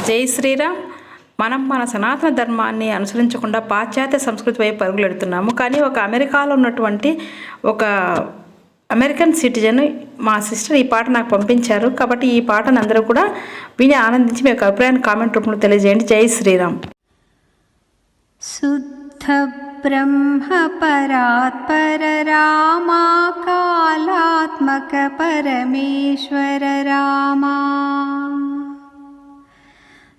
జై శ్రీరామ్. మనం మన సనాతన ధర్మాన్ని అనుసరించకుండా పాశ్చాత్య సంస్కృతి వైపు పరుగులెడుతున్నాము. కానీ ఒక అమెరికాలో ఉన్నటువంటి ఒక అమెరికన్ సిటిజన్ మా సిస్టర్ ఈ పాట నాకు పంపించారు. కాబట్టి ఈ పాటను అందరూ కూడా విని ఆనందించి మీ యొక్క అభిప్రాయాన్ని కామెంట్ రూపంలో తెలియజేయండి. జై శ్రీరామ్. శుద్ధ బ్రహ్మ పరాత్పర రామా కాలాత్మక పరమేశ్వర రామా.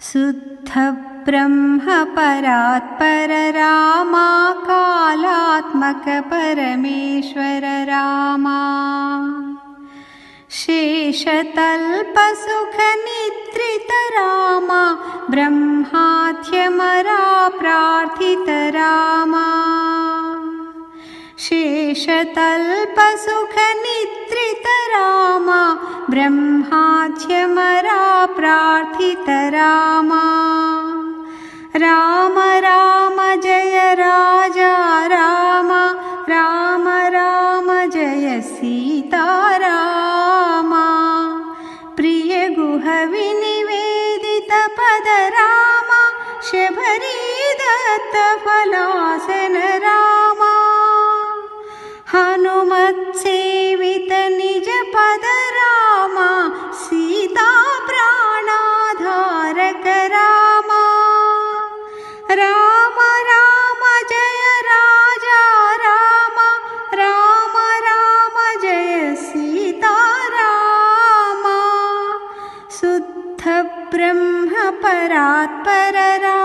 శుద్ధ బ్రహ్మ పరాత్పర రామా కాలాత్మక పరమేశ్వర రామా. శేషతల్ప సుఖ నిద్రిత రామా బ్రహ్మాధ్యమరా ప్రార్థిత రామా. శేషతల్ప సుఖ నిద్రిత రామా బ్రహ్మాధ్యమరా ప్రార్థిత రామా. రామ రామ జయ రాజా రామ రామ రామ జయ సీతారామ. ప్రియ గుహ వినివేదిత పద రామ శబరీ దత్త ఫలాసన రామ. హనుమత్సేవిత నిజ పద రామ సీతా ప్రాణాధారక రామ. రామ రామ జయ రాజా రామ రామ రామ జయ సీతారామ. శుద్ధ బ్రహ్మ పరాత్పర రామ